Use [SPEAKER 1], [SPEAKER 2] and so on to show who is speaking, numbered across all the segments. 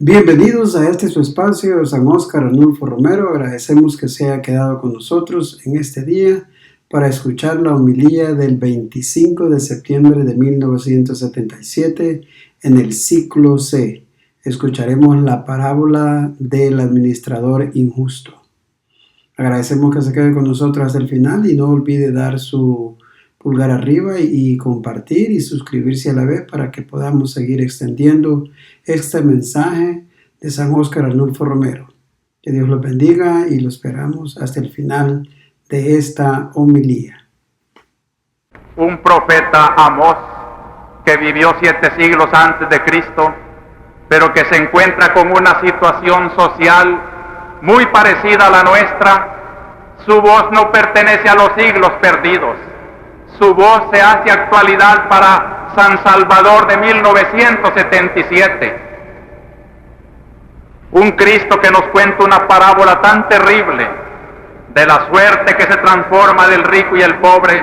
[SPEAKER 1] Bienvenidos a este su espacio, San Óscar Arnulfo Romero. Agradecemos que se haya quedado con nosotros en este día para escuchar la homilía del 25 de septiembre de 1977 en el ciclo C. Escucharemos la parábola del administrador injusto. Agradecemos que se quede con nosotros hasta el final y no olvide dar su pulgar arriba y compartir y suscribirse a la vez para que podamos seguir extendiendo este mensaje de San Óscar Arnulfo Romero. Que Dios los bendiga y lo esperamos hasta el final de esta homilía.
[SPEAKER 2] Un profeta, Amós, que vivió 7 siglos antes de Cristo, pero que se encuentra con una situación social muy parecida a la nuestra. Su voz no pertenece a los siglos perdidos. Su voz se hace actualidad para San Salvador de 1977. Un Cristo que nos cuenta una parábola tan terrible de la suerte que se transforma del rico y el pobre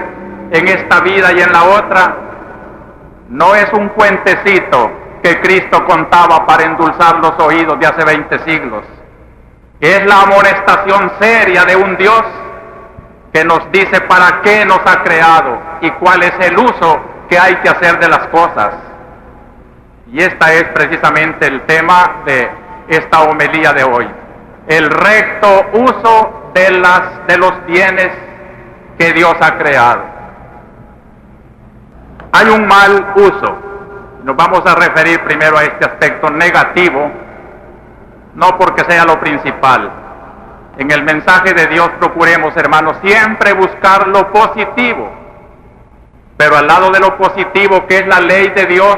[SPEAKER 2] en esta vida y en la otra. No es un cuentecito que Cristo contaba para endulzar los oídos de hace 20 siglos. Es la amonestación seria de un Dios que nos dice para qué nos ha creado y cuál es el uso que hay que hacer de las cosas. Y este es precisamente el tema de esta homilía de hoy. El recto uso de los bienes que Dios ha creado. Hay un mal uso. Nos vamos a referir primero a este aspecto negativo, no porque sea lo principal. En el mensaje de Dios procuremos, hermanos, siempre buscar lo positivo, pero al lado de lo positivo, que es la ley de Dios,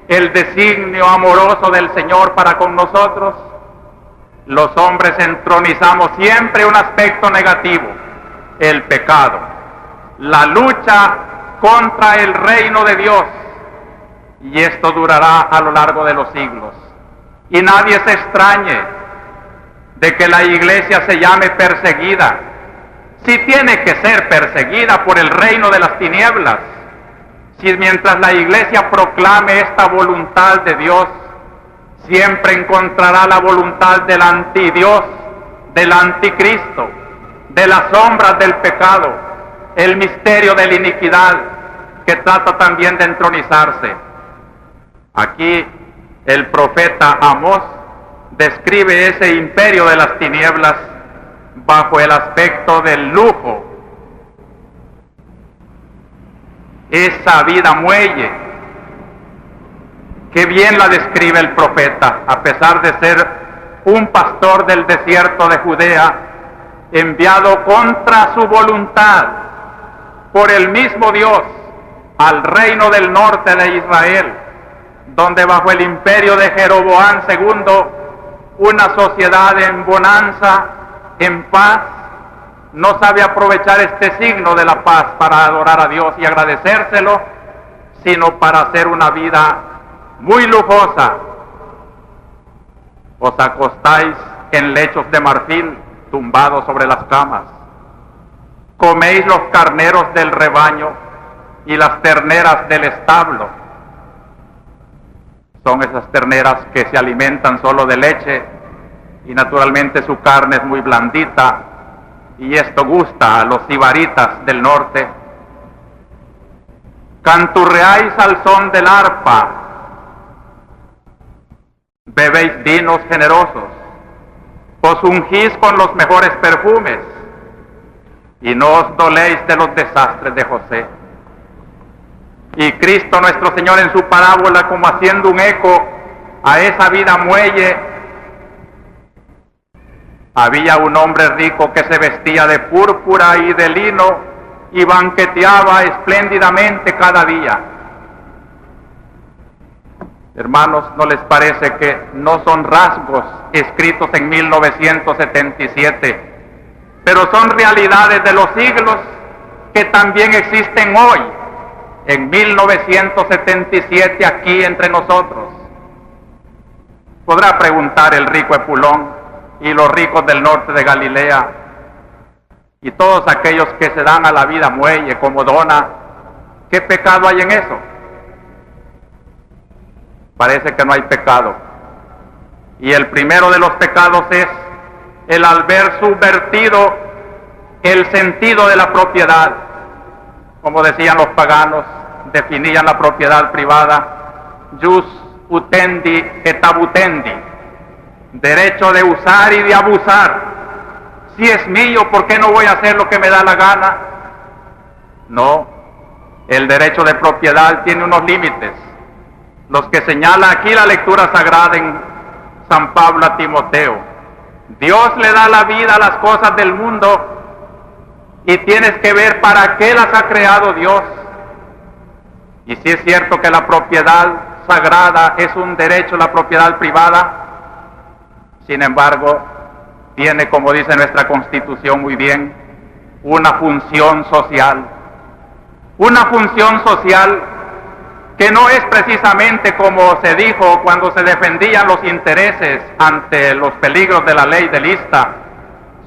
[SPEAKER 2] el designio amoroso del Señor para con nosotros, los hombres entronizamos siempre un aspecto negativo, el pecado, la lucha contra el reino de Dios, y esto durará a lo largo de los siglos. Y nadie se extrañe de que la iglesia se llame perseguida. Si tiene que ser perseguida por el reino de las tinieblas, si mientras la iglesia proclame esta voluntad de Dios, siempre encontrará la voluntad del antidios, del anticristo, de las sombras del pecado, el misterio de la iniquidad, que trata también de entronizarse. Aquí el profeta Amós describe ese imperio de las tinieblas bajo el aspecto del lujo, esa vida muelle. Qué bien la describe el profeta, a pesar de ser un pastor del desierto de Judea, enviado contra su voluntad por el mismo Dios al reino del norte de Israel, donde bajo el imperio de Jeroboam II, una sociedad en bonanza, en paz, no sabe aprovechar este signo de la paz para adorar a Dios y agradecérselo, sino para hacer una vida muy lujosa. Os acostáis en lechos de marfil, tumbados sobre las camas. Coméis los carneros del rebaño y las terneras del establo. Son esas terneras que se alimentan solo de leche y naturalmente su carne es muy blandita, y esto gusta a los sibaritas del norte. Canturreáis al son del arpa, bebéis vinos generosos, os ungís con los mejores perfumes y no os doléis de los desastres de José. Y Cristo nuestro Señor en su parábola, como haciendo un eco a esa vida muelle, había un hombre rico que se vestía de púrpura y de lino y banqueteaba espléndidamente cada día. Hermanos, ¿no les parece que no son rasgos escritos en 1977, pero son realidades de los siglos que también existen hoy, en 1977, aquí entre nosotros? Podrá preguntar el rico Epulón y los ricos del norte de Galilea y todos aquellos que se dan a la vida muelle como dona, ¿qué pecado hay en eso? Parece que no hay pecado. Y el primero de los pecados es el haber subvertido el sentido de la propiedad. Como decían los paganos, definían la propiedad privada: jus utendi et abutendi, derecho de usar y de abusar. Si es mío, ¿por qué no voy a hacer lo que me da la gana? No, el derecho de propiedad tiene unos límites, los que señala aquí la lectura sagrada en San Pablo a Timoteo. Dios le da la vida a las cosas del mundo y tienes que ver para qué las ha creado Dios. Y si es cierto que la propiedad sagrada es un derecho, la propiedad privada, sin embargo, tiene, como dice nuestra Constitución muy bien, una función social. Una función social que no es precisamente como se dijo cuando se defendían los intereses ante los peligros de la ley de lista,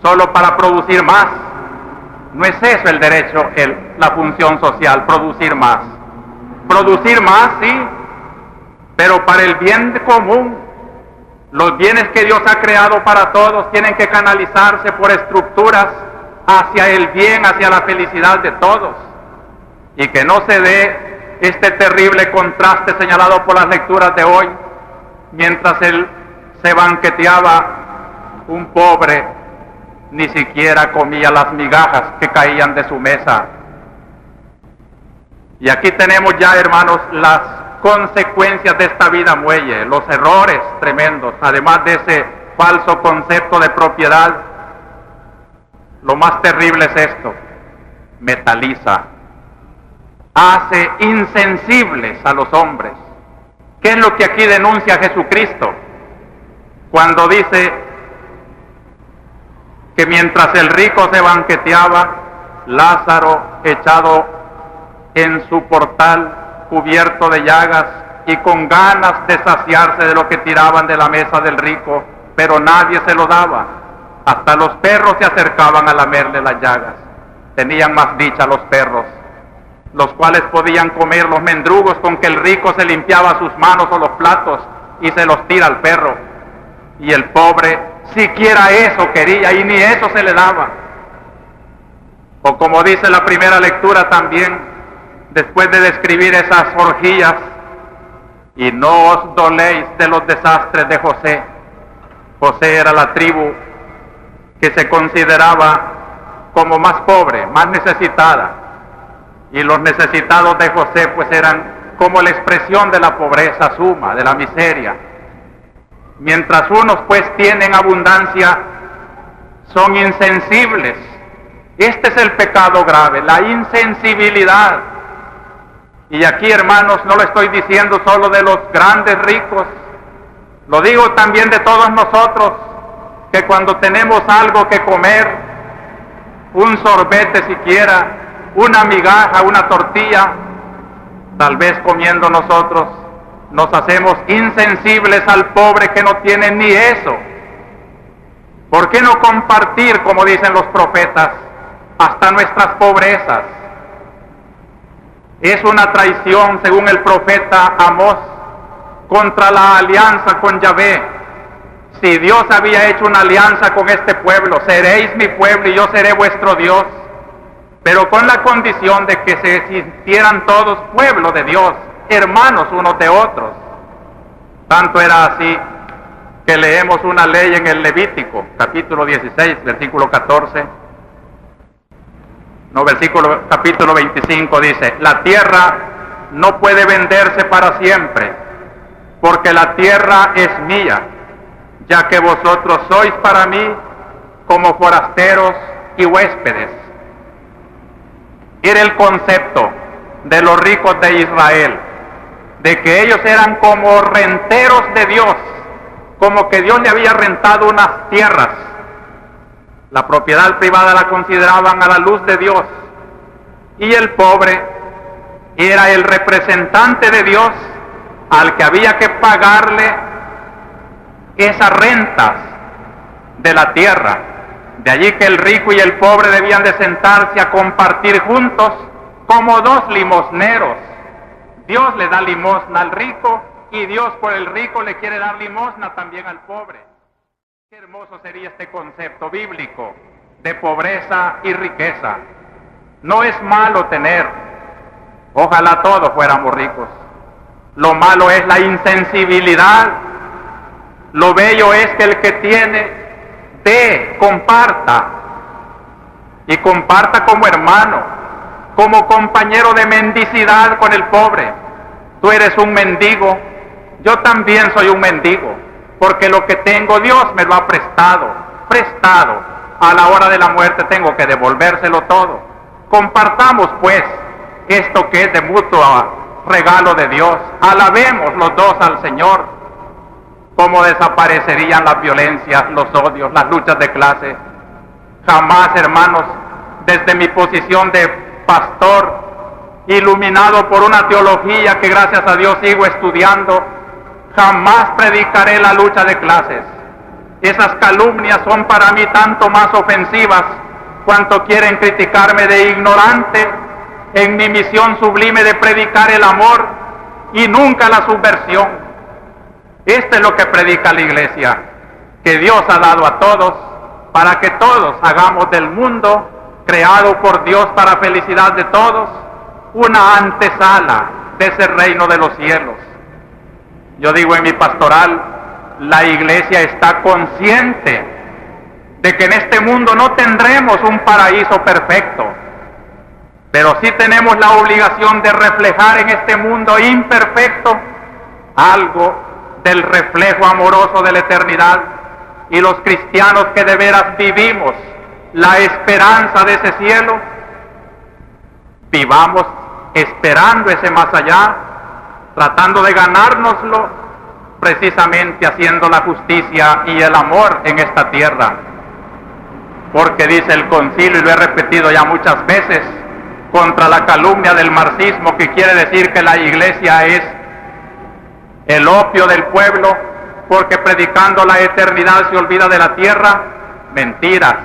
[SPEAKER 2] solo para producir más. No es eso el derecho, la función social, producir más. Producir más, sí, pero para el bien común. Los bienes que Dios ha creado para todos tienen que canalizarse por estructuras hacia el bien, hacia la felicidad de todos. Y que no se dé este terrible contraste señalado por las lecturas de hoy, mientras él se banqueteaba, un pobre ni siquiera comía las migajas que caían de su mesa. Y aquí tenemos ya, hermanos, las consecuencias de esta vida muelle, los errores tremendos, además de ese falso concepto de propiedad. Lo más terrible es esto: metaliza, hace insensibles a los hombres. ¿Qué es lo que aquí denuncia Jesucristo cuando dice que mientras el rico se banqueteaba, Lázaro echado en su portal, cubierto de llagas y con ganas de saciarse de lo que tiraban de la mesa del rico, pero nadie se lo daba? Hasta los perros se acercaban a lamerle las llagas. Tenían más dicha los perros, los cuales podían comer los mendrugos con que el rico se limpiaba sus manos o los platos y se los tira al perro. Y el pobre siquiera eso quería y ni eso se le daba. O como dice la primera lectura también, después de describir esas orgías: y no os doléis de los desastres de José. José era la tribu que se consideraba como más pobre, más necesitada, y los necesitados de José pues eran como la expresión de la pobreza suma, de la miseria. Mientras unos pues tienen abundancia, son insensibles. Este es el pecado grave, la insensibilidad. Y aquí, hermanos, no lo estoy diciendo solo de los grandes ricos, lo digo también de todos nosotros, que cuando tenemos algo que comer, un sorbete siquiera, una migaja, una tortilla, tal vez comiendo nosotros, nos hacemos insensibles al pobre que no tiene ni eso. ¿Por qué no compartir, como dicen los profetas, hasta nuestras pobrezas? Es una traición, según el profeta Amós, contra la alianza con Yahvé. Si Dios había hecho una alianza con este pueblo: seréis mi pueblo y yo seré vuestro Dios, pero con la condición de que se sintieran todos pueblo de Dios, hermanos unos de otros. Tanto era así que leemos una ley en el Levítico, capítulo 16, versículo 14. Capítulo 25 dice: la tierra no puede venderse para siempre, porque la tierra es mía, ya que vosotros sois para mí como forasteros y huéspedes. Era el concepto de los ricos de Israel, de que ellos eran como renteros de Dios, como que Dios le había rentado unas tierras. La propiedad privada la consideraban a la luz de Dios, y el pobre era el representante de Dios al que había que pagarle esas rentas de la tierra. De allí que el rico y el pobre debían de sentarse a compartir juntos como dos limosneros. Dios le da limosna al rico y Dios por el rico le quiere dar limosna también al pobre. Qué hermoso sería este concepto bíblico de pobreza y riqueza. No es malo tener, ojalá todos fuéramos ricos. Lo malo es la insensibilidad. Lo bello es que el que tiene, dé, comparta. Y comparta como hermano, como compañero de mendicidad con el pobre. Tú eres un mendigo, yo también soy un mendigo, porque lo que tengo Dios me lo ha prestado. A la hora de la muerte tengo que devolvérselo todo. Compartamos pues esto que es de mutuo regalo de Dios. Alabemos los dos al Señor. Cómo desaparecerían las violencias, los odios, las luchas de clase. Jamás, hermanos, desde mi posición de pastor, iluminado por una teología que gracias a Dios sigo estudiando, jamás predicaré la lucha de clases. Esas calumnias son para mí tanto más ofensivas cuanto quieren criticarme de ignorante en mi misión sublime de predicar el amor y nunca la subversión. Esto es lo que predica la Iglesia, que Dios ha dado a todos para que todos hagamos del mundo creado por Dios para felicidad de todos una antesala de ese reino de los cielos. Yo digo en mi pastoral, la Iglesia está consciente de que en este mundo no tendremos un paraíso perfecto, pero sí tenemos la obligación de reflejar en este mundo imperfecto algo del reflejo amoroso de la eternidad, y los cristianos que de veras vivimos la esperanza de ese cielo, vivamos esperando ese más allá, tratando de ganárnoslo, precisamente haciendo la justicia y el amor en esta tierra. Porque dice el concilio, y lo he repetido ya muchas veces, contra la calumnia del marxismo, que quiere decir que la Iglesia es el opio del pueblo, porque predicando la eternidad se olvida de la tierra. Mentiras.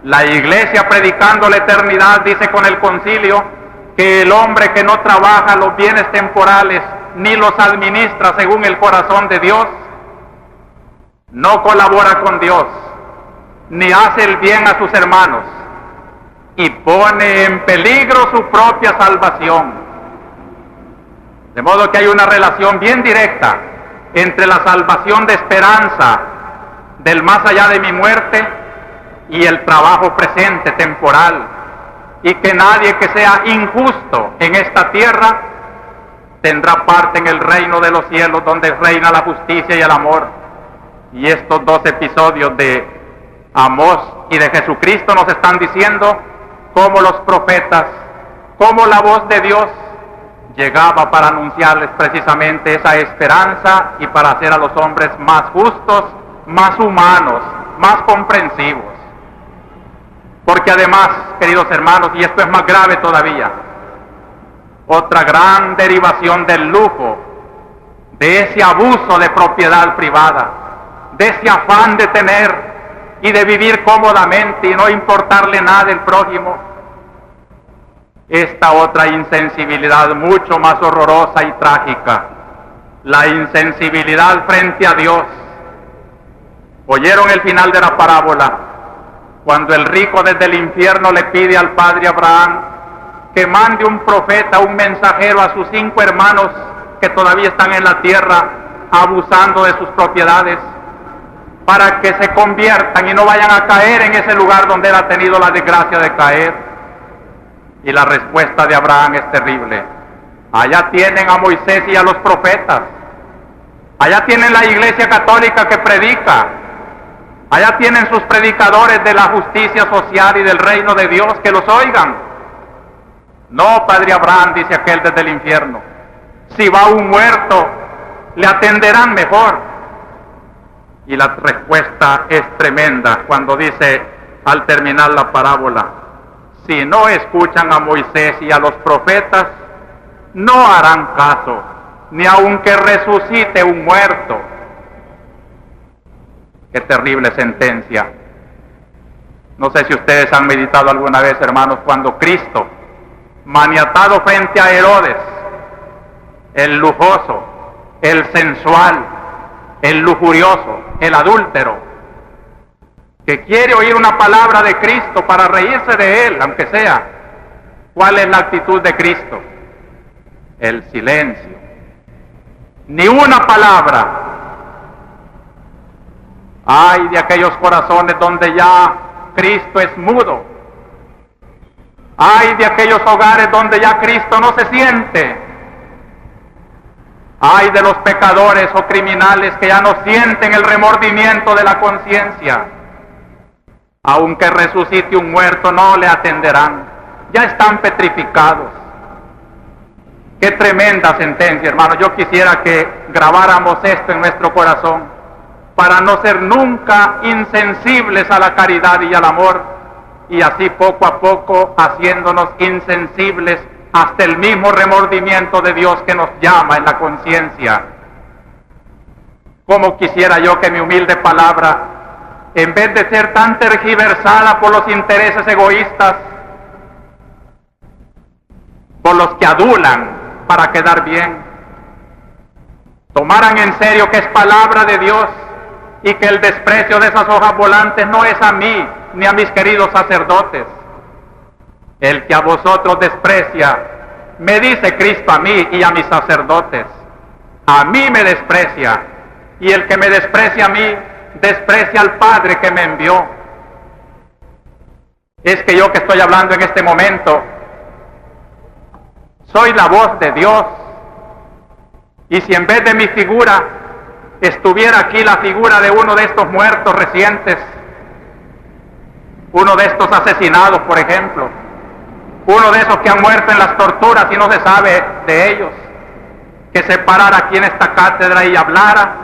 [SPEAKER 2] La Iglesia, predicando la eternidad, dice con el concilio que el hombre que no trabaja los bienes temporales ni los administra según el corazón de Dios, no colabora con Dios, ni hace el bien a sus hermanos, y pone en peligro su propia salvación. De modo que hay una relación bien directa entre la salvación de esperanza del más allá de mi muerte y el trabajo presente temporal, y que nadie que sea injusto en esta tierra tendrá parte en el reino de los cielos, donde reina la justicia y el amor. Y estos dos episodios de Amós y de Jesucristo nos están diciendo cómo los profetas, cómo la voz de Dios llegaba para anunciarles precisamente esa esperanza y para hacer a los hombres más justos, más humanos, más comprensivos. Porque además, queridos hermanos, y esto es más grave todavía, otra gran derivación del lujo, de ese abuso de propiedad privada, de ese afán de tener y de vivir cómodamente y no importarle nada al prójimo, esta otra insensibilidad mucho más horrorosa y trágica, la insensibilidad frente a Dios. ¿Oyeron el final de la parábola? Cuando el rico desde el infierno le pide al padre Abraham que mande un profeta, un mensajero a sus 5 hermanos que todavía están en la tierra abusando de sus propiedades, para que se conviertan y no vayan a caer en ese lugar donde él ha tenido la desgracia de caer. Y la respuesta de Abraham es terrible. Allá tienen a Moisés y a los profetas. Allá tienen la Iglesia Católica que predica. Allá tienen sus predicadores de la justicia social y del reino de Dios, que los oigan. No, padre Abraham, dice aquel desde el infierno. Si va un muerto, le atenderán mejor. Y la respuesta es tremenda cuando dice al terminar la parábola: si no escuchan a Moisés y a los profetas, no harán caso, ni aunque resucite un muerto. Qué terrible sentencia. No sé si ustedes han meditado alguna vez, hermanos, cuando Cristo, maniatado frente a Herodes, el lujoso, el sensual, el lujurioso, el adúltero, que quiere oír una palabra de Cristo para reírse de Él, aunque sea. ¿Cuál es la actitud de Cristo? El silencio. Ni una palabra. Ay de aquellos corazones donde ya Cristo es mudo. Ay de aquellos hogares donde ya Cristo no se siente. Ay de los pecadores o criminales que ya no sienten el remordimiento de la conciencia. Aunque resucite un muerto, no le atenderán. Ya están petrificados. Qué tremenda sentencia, hermano. Yo quisiera que grabáramos esto en nuestro corazón para no ser nunca insensibles a la caridad y al amor, y así poco a poco haciéndonos insensibles hasta el mismo remordimiento de Dios que nos llama en la conciencia. Cómo quisiera yo que mi humilde palabra, en vez de ser tan tergiversada por los intereses egoístas, por los que adulan para quedar bien, tomaran en serio que es palabra de Dios y que el desprecio de esas hojas volantes no es a mí ni a mis queridos sacerdotes. El que a vosotros desprecia, me dice Cristo a mí y a mis sacerdotes. A mí me desprecia, y el que me desprecia a mí, desprecia al Padre que me envió. Es que yo que estoy hablando en este momento, soy la voz de Dios, y si en vez de mi figura estuviera aquí la figura de uno de estos muertos recientes, uno de estos asesinados, por ejemplo, uno de esos que han muerto en las torturas y no se sabe de ellos, que se parara aquí en esta cátedra y hablara,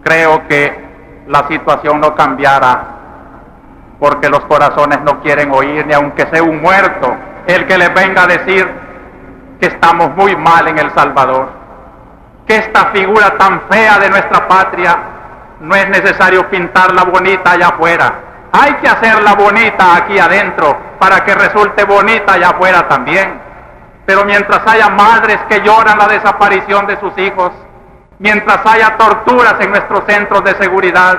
[SPEAKER 2] creo que la situación no cambiara, porque los corazones no quieren oír, ni aunque sea un muerto, el que les venga a decir que estamos muy mal en El Salvador, que esta figura tan fea de nuestra patria no es necesario pintarla bonita allá afuera, hay que hacerla bonita aquí adentro para que resulte bonita allá afuera también. Pero mientras haya madres que lloran la desaparición de sus hijos, mientras haya torturas en nuestros centros de seguridad,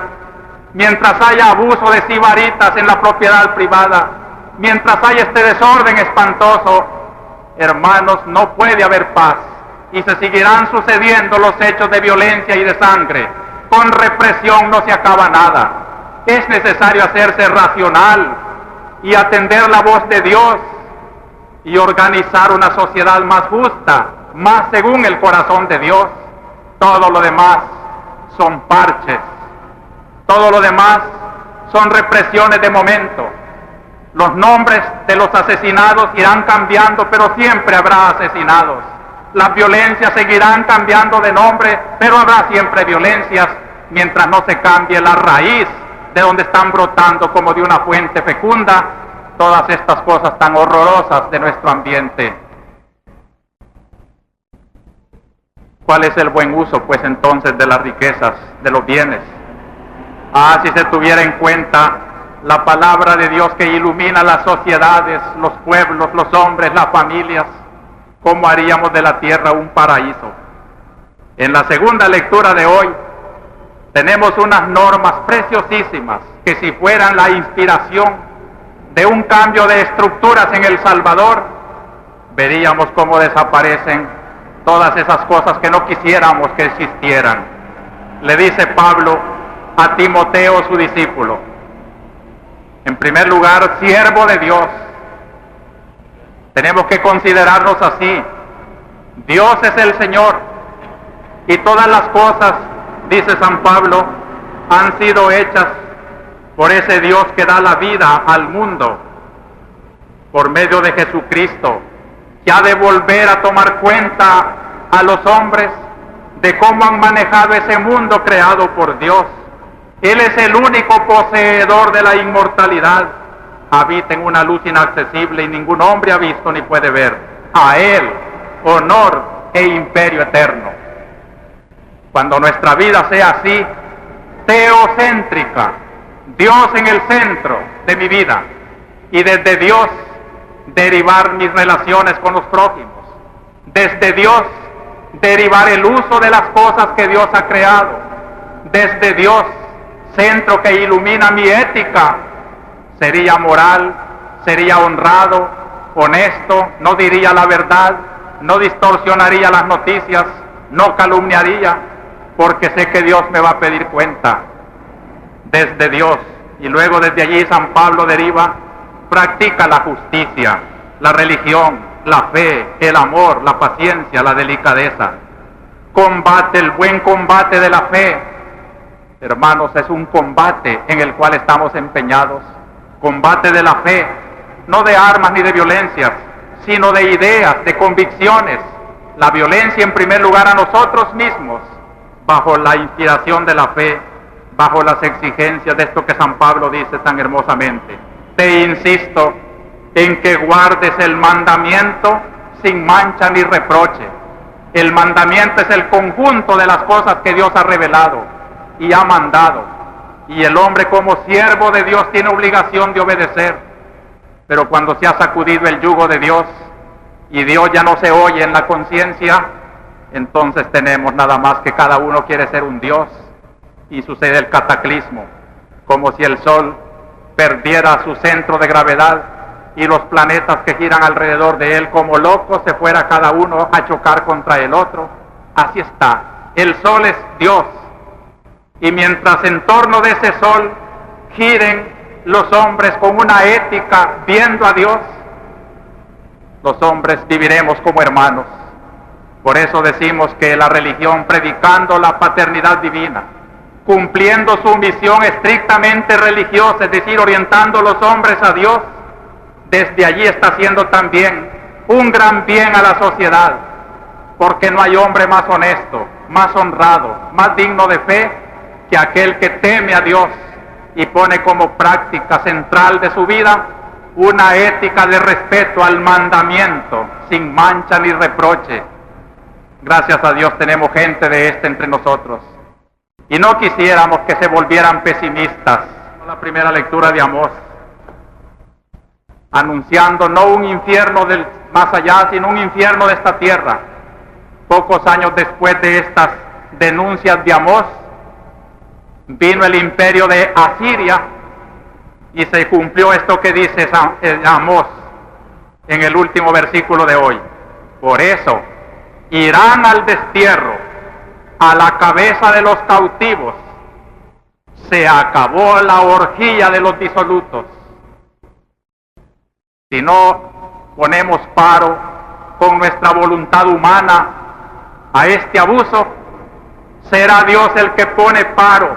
[SPEAKER 2] mientras haya abuso de sibaritas en la propiedad privada, mientras haya este desorden espantoso, hermanos, no puede haber paz, y se seguirán sucediendo los hechos de violencia y de sangre. Con represión no se acaba nada. Es necesario hacerse racional y atender la voz de Dios y organizar una sociedad más justa, más según el corazón de Dios. Todo lo demás son parches, todo lo demás son represiones de momento. Los nombres de los asesinados irán cambiando, pero siempre habrá asesinados. Las violencias seguirán cambiando de nombre, pero habrá siempre violencias, mientras no se cambie la raíz de donde están brotando como de una fuente fecunda todas estas cosas tan horrorosas de nuestro ambiente. ¿Cuál es el buen uso, pues, entonces, de las riquezas, de los bienes? Si se tuviera en cuenta la palabra de Dios que ilumina las sociedades, los pueblos, los hombres, las familias, ¿cómo haríamos de la tierra un paraíso? En la segunda lectura de hoy tenemos unas normas preciosísimas que, si fueran la inspiración de un cambio de estructuras en El Salvador, veríamos cómo desaparecen todas esas cosas que no quisiéramos que existieran. Le dice Pablo a Timoteo, su discípulo, en primer lugar, siervo de Dios. Tenemos que considerarnos así. Dios es el Señor, y todas las cosas, dice San Pablo, han sido hechas por ese Dios que da la vida al mundo, por medio de Jesucristo, que ha de volver a tomar cuenta a los hombres de cómo han manejado ese mundo creado por Dios. Él es el único poseedor de la inmortalidad, habita en una luz inaccesible y ningún hombre ha visto ni puede ver. A Él honor e imperio eterno. Cuando nuestra vida sea así, teocéntrica, Dios en el centro de mi vida, y desde Dios derivar mis relaciones con los prójimos, desde Dios derivar el uso de las cosas que Dios ha creado desde Dios, centro que ilumina mi ética, sería moral, sería honrado, honesto, no diría la verdad, no distorsionaría las noticias, no calumniaría, porque sé que Dios me va a pedir cuenta desde Dios. Y luego desde allí San Pablo deriva: practica la justicia, la religión, la fe, el amor, la paciencia, la delicadeza. Combate el buen combate de la fe. Hermanos, es un combate en el cual estamos empeñados. Combate de la fe, no de armas ni de violencias, sino de ideas, de convicciones. La violencia en primer lugar a nosotros mismos, bajo la inspiración de la fe, bajo las exigencias de esto que San Pablo dice tan hermosamente: te insisto en que guardes el mandamiento sin mancha ni reproche. El mandamiento es el conjunto de las cosas que Dios ha revelado y ha mandado, y el hombre como siervo de Dios tiene obligación de obedecer. Pero cuando se ha sacudido el yugo de Dios y Dios ya no se oye en la conciencia, entonces tenemos nada más que cada uno quiere ser un Dios, y sucede el cataclismo, como si el Sol perdiera su centro de gravedad y los planetas que giran alrededor de él como locos se fuera cada uno a chocar contra el otro. Así está. El Sol es Dios, y mientras en torno de ese Sol giren los hombres con una ética viendo a Dios, los hombres viviremos como hermanos. Por eso decimos que la religión, predicando la paternidad divina, cumpliendo su misión estrictamente religiosa, es decir, orientando a los hombres a Dios, desde allí está haciendo también un gran bien a la sociedad, porque no hay hombre más honesto, más honrado, más digno de fe que aquel que teme a Dios y pone como práctica central de su vida una ética de respeto al mandamiento, sin mancha ni reproche. Gracias a Dios tenemos gente de este entre nosotros. Y no quisiéramos que se volvieran pesimistas. La primera lectura de Amós, anunciando no un infierno del más allá, sino un infierno de esta tierra. Pocos años después de estas denuncias de Amós, vino el imperio de Asiria y se cumplió esto que dice Amós en el último versículo de hoy. Por eso irán al destierro, a la cabeza de los cautivos. Se acabó la orgía de los disolutos. Si no ponemos paro con nuestra voluntad humana a este abuso, será Dios el que pone paro,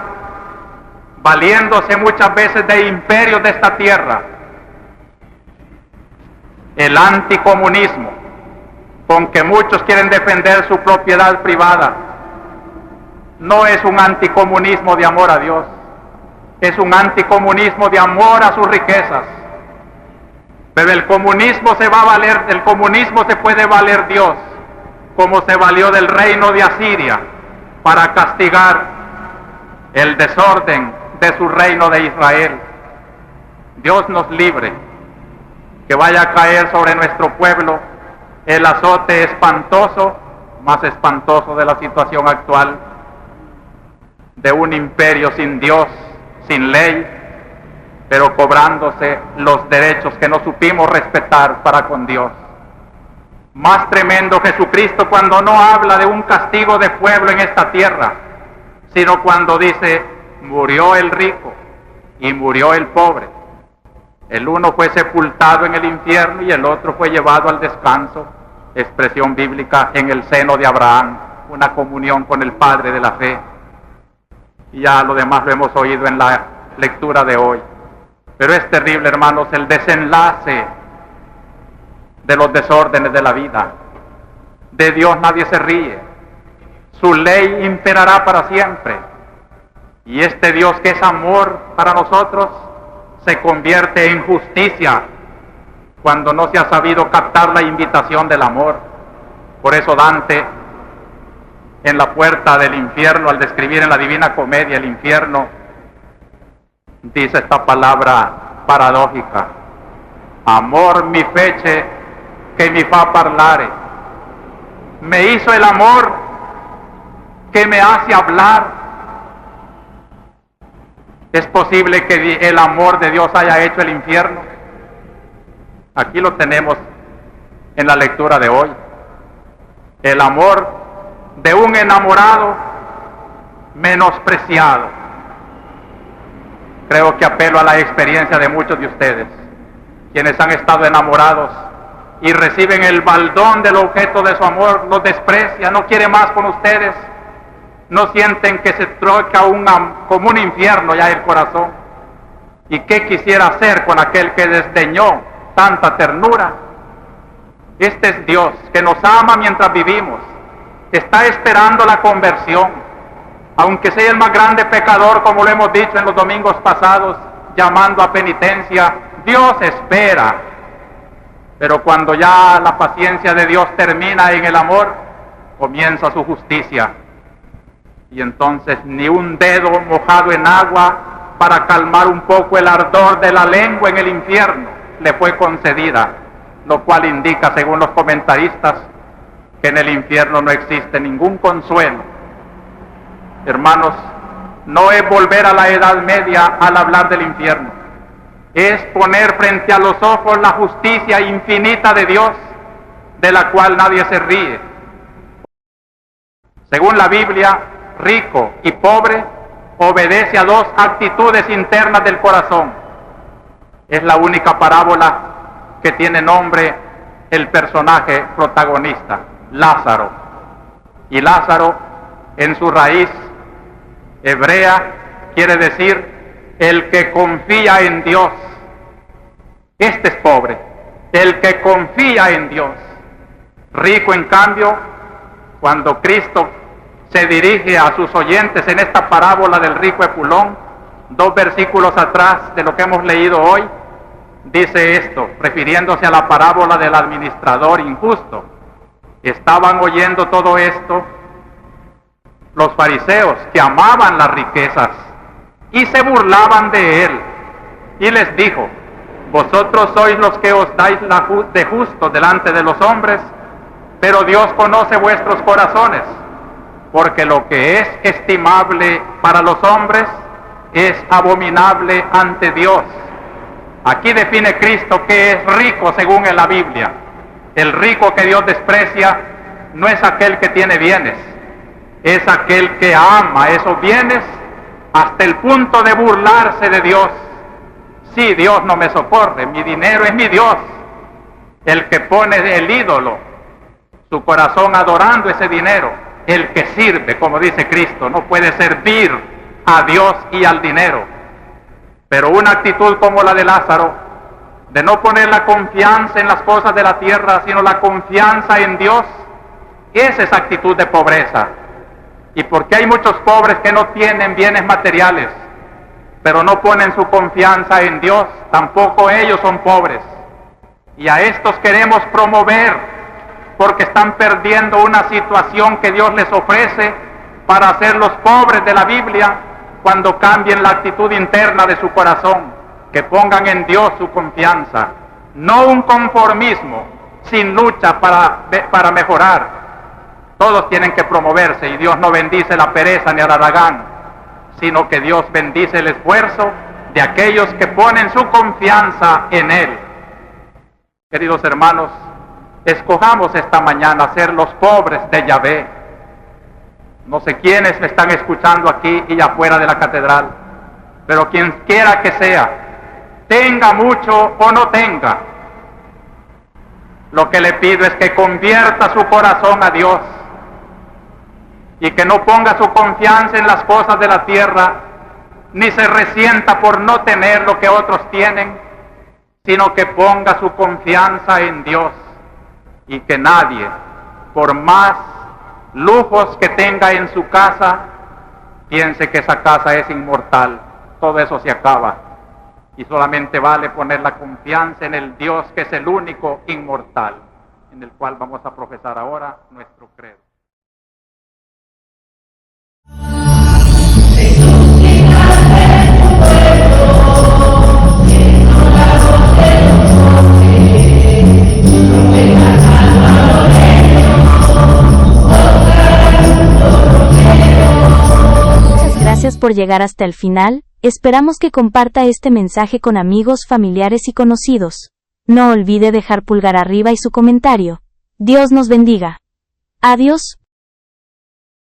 [SPEAKER 2] valiéndose muchas veces de imperios de esta tierra. El anticomunismo, con que muchos quieren defender su propiedad privada, no es un anticomunismo de amor a Dios, es un anticomunismo de amor a sus riquezas. Pero el comunismo se va a valer, el comunismo se puede valer Dios, como se valió del reino de Asiria para castigar el desorden de su reino de Israel. Dios nos libre que vaya a caer sobre nuestro pueblo el azote espantoso, más espantoso de la situación actual, de un imperio sin Dios, sin ley, pero cobrándose los derechos que no supimos respetar para con Dios. Más tremendo Jesucristo cuando no habla de un castigo de pueblo en esta tierra, sino cuando dice: murió el rico y murió el pobre. El uno fue sepultado en el infierno y el otro fue llevado al descanso, expresión bíblica, en el seno de Abraham, una comunión con el Padre de la fe. Y ya lo demás lo hemos oído en la lectura de hoy. Pero es terrible, hermanos, el desenlace de los desórdenes de la vida. De Dios nadie se ríe. Su ley imperará para siempre. Y este Dios que es amor para nosotros se convierte en justicia cuando no se ha sabido captar la invitación del amor. Por eso Dante, en la puerta del infierno, al describir en la Divina Comedia el infierno, dice esta palabra paradójica: amor mi fece che mi fa parlare. me hizo el amor que me hace hablar. ¿Es posible que el amor de Dios haya hecho el infierno? Aquí lo tenemos en la lectura de hoy. El amor de un enamorado menospreciado. Creo que apelo a la experiencia de muchos de ustedes, quienes han estado enamorados y reciben el baldón del objeto de su amor, los desprecia, no quiere más con ustedes, no sienten que se troca como un infierno ya el corazón. ¿Y qué quisiera hacer con aquel que desdeñó tanta ternura? Este es Dios, que nos ama mientras vivimos, está esperando la conversión, aunque sea el más grande pecador, como lo hemos dicho en los domingos pasados, llamando a penitencia. Dios espera, pero cuando ya la paciencia de Dios termina en el amor, comienza su justicia. Y entonces ni un dedo mojado en agua para calmar un poco el ardor de la lengua en el infierno le fue concedida, lo cual indica, según los comentaristas, que en el infierno no existe ningún consuelo. Hermanos, no es volver a la Edad Media al hablar del infierno, es poner frente a los ojos la justicia infinita de Dios, de la cual nadie se ríe. Según la Biblia, rico y pobre obedece a dos actitudes internas del corazón. Es la única parábola que tiene nombre el personaje protagonista, Lázaro. Y Lázaro, en su raíz hebrea, quiere decir el que confía en Dios. Este es pobre, el que confía en Dios. Rico, en cambio, cuando Cristo se dirige a sus oyentes en esta parábola del rico Epulón, 2 versículos atrás de lo que hemos leído hoy, dice esto, refiriéndose a la parábola del administrador injusto. Estaban oyendo todo esto los fariseos, que amaban las riquezas, y se burlaban de él. Y les dijo: vosotros sois los que os dais de justo delante de los hombres, pero Dios conoce vuestros corazones, porque lo que es estimable para los hombres es abominable ante Dios. Aquí define Cristo que es rico según en la Biblia. El rico que Dios desprecia no es aquel que tiene bienes, es aquel que ama esos bienes hasta el punto de burlarse de Dios. Sí, Dios no me socorre, mi dinero es mi Dios. El que pone el ídolo, su corazón adorando ese dinero, el que sirve, como dice Cristo, no puede servir a Dios y al dinero. Pero una actitud como la de Lázaro, de no poner la confianza en las cosas de la tierra, sino la confianza en Dios, esa es actitud de pobreza. Y porque hay muchos pobres que no tienen bienes materiales, pero no ponen su confianza en Dios, tampoco ellos son pobres. Y a estos queremos promover, porque están perdiendo una situación que Dios les ofrece para hacer los pobres de la Biblia, cuando cambien la actitud interna de su corazón, que pongan en Dios su confianza, no un conformismo sin lucha para mejorar. Todos tienen que promoverse, y Dios no bendice la pereza ni al haragán, sino que Dios bendice el esfuerzo de aquellos que ponen su confianza en Él. Queridos hermanos, escojamos esta mañana ser los pobres de Yahvé. No sé quiénes me están escuchando aquí y afuera de la catedral, pero quien quiera que sea, tenga mucho o no tenga, lo que le pido es que convierta su corazón a Dios y que no ponga su confianza en las cosas de la tierra, ni se resienta por no tener lo que otros tienen, sino que ponga su confianza en Dios, y que nadie, por más lujos que tenga en su casa, piense que esa casa es inmortal. Todo eso se acaba, y solamente vale poner la confianza en el Dios que es el único inmortal, en el cual vamos a profesar ahora nuestro credo.
[SPEAKER 3] gracias por llegar hasta el final, esperamos que comparta este mensaje con amigos, familiares y conocidos. No olvide dejar pulgar arriba y su comentario. Dios nos bendiga. Adiós.